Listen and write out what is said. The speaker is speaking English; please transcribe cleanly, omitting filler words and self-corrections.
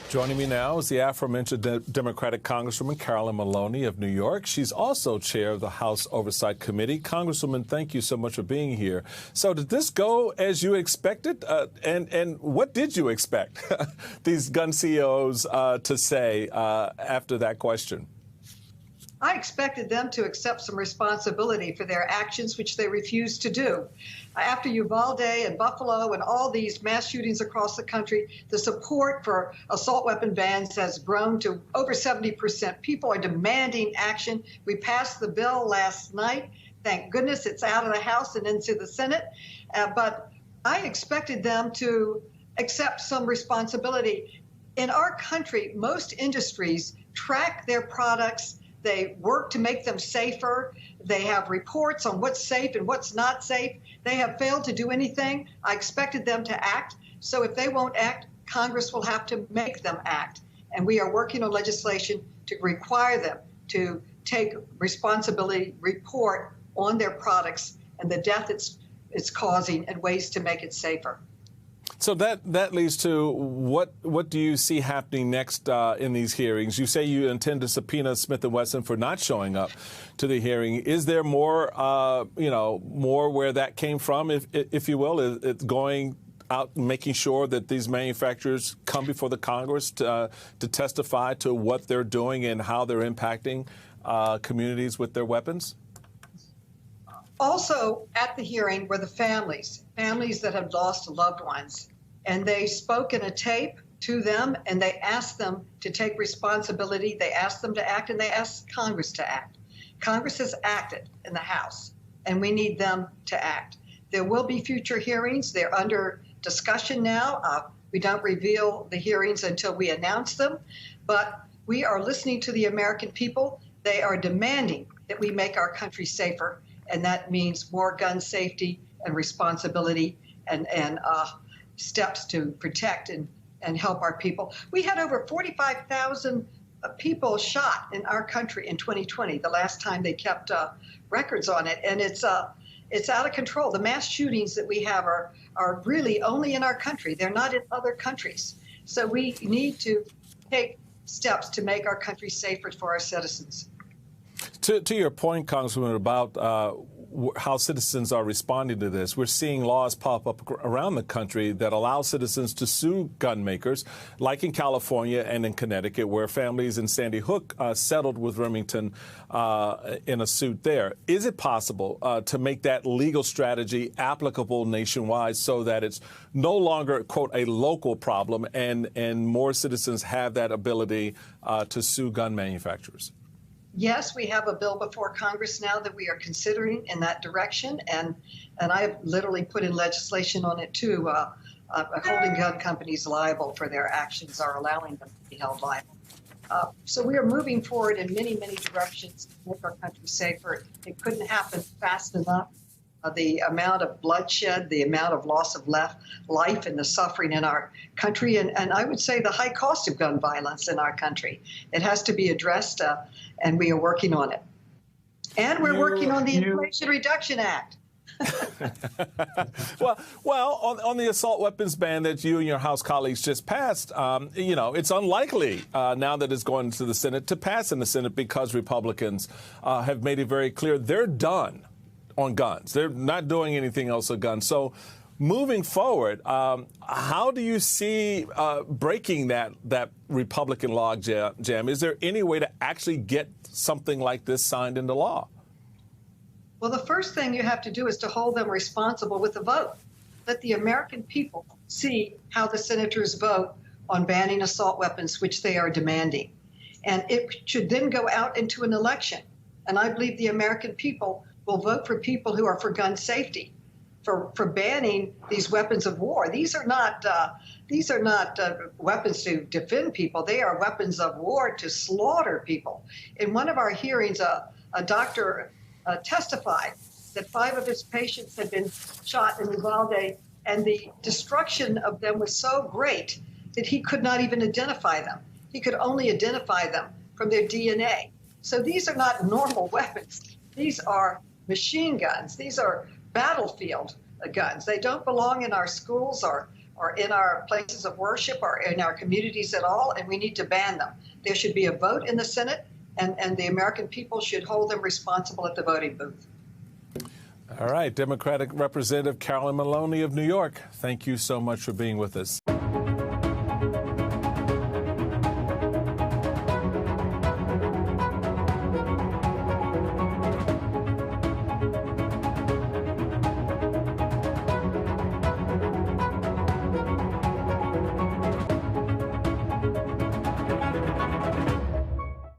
Joining me now is the aforementioned Democratic Congresswoman Carolyn Maloney of New York. She's also chair of the House Oversight Committee. Congresswoman, thank you so much for being here. So did this go as you expected? And what did you expect these gun CEOs to say after that question? I expected them to accept some responsibility for their actions, which they refused to do. After Uvalde and Buffalo and all these mass shootings across the country, the support for assault weapon bans has grown to over 70%. People are demanding action. We passed the bill last night. Thank goodness it's out of the House and into the Senate. But I expected them to accept some responsibility. In our country, most industries track their products. They work to make them safer. They have reports on what's safe and what's not safe. They have failed to do anything. I expected them to act. So if they won't act, Congress will have to make them act. And we are working on legislation to require them to take responsibility, report on their products and the death it's causing and ways to make it safer. So that leads to what do you see happening next in these hearings? You say you intend to subpoena Smith & Wesson for not showing up to the hearing. Is there more, more where that came from, if you will? It's going out and making sure that these manufacturers come before the Congress to testify to what they're doing and how they're impacting communities with their weapons? Also at the hearing were the families that had lost loved ones, and they spoke in a tape to them, and they asked them to take responsibility. They asked them to act, and they asked Congress to act. Congress has acted in the House, and we need them to act. There will be future hearings. They're under discussion now. We don't reveal the hearings until we announce them, but we are listening to the American people. They are demanding that we make our country safer. And that means more gun safety and responsibility and steps to protect and help our people. We had over 45,000 people shot in our country in 2020, the last time they kept records on it. And it's out of control. The mass shootings that we have are really only in our country. They're not in other countries. So we need to take steps to make our country safer for our citizens. To your point, Congresswoman, about how citizens are responding to this, we're seeing laws pop up around the country that allow citizens to sue gun makers, like in California and in Connecticut, where families in Sandy Hook settled with Remington in a suit there. Is it possible to make that legal strategy applicable nationwide so that it's no longer, quote, a local problem and more citizens have that ability to sue gun manufacturers? Yes, we have a bill before Congress now that we are considering in that direction, and I have literally put in legislation on it too, holding gun companies liable for their actions or allowing them to be held liable. So we are moving forward in many, many directions to make our country safer. It couldn't happen fast enough. The amount of bloodshed, the amount of loss of life and the suffering in our country, and I would say the high cost of gun violence in our country. It has to be addressed, and we are working on it. And we're working on the Inflation Reduction Act. Well, on the assault weapons ban that you and your House colleagues just passed, it's unlikely now that it's going to the Senate to pass in the Senate because Republicans have made it very clear they're done on guns. They're not doing anything else with guns. So moving forward, how do you see breaking that Republican log jam? Is there any way to actually get something like this signed into law? Well, the first thing you have to do is to hold them responsible with a vote. Let the American people see how the senators vote on banning assault weapons, which they are demanding. And it should then go out into an election. And I believe the American people will vote for people who are for gun safety, for banning these weapons of war. These are not weapons to defend people. They are weapons of war to slaughter people. In one of our hearings, a doctor testified that 5 of his patients had been shot in Uvalde, and the destruction of them was so great that he could not even identify them. He could only identify them from their DNA. So these are not normal weapons. These are machine guns. These are battlefield guns. They don't belong in our schools or or in our places of worship or in our communities at all, and we need to ban them. There should be a vote in the Senate, and the American people should hold them responsible at the voting booth. All right. Democratic Representative Carolyn Maloney of New York, thank you so much for being with us.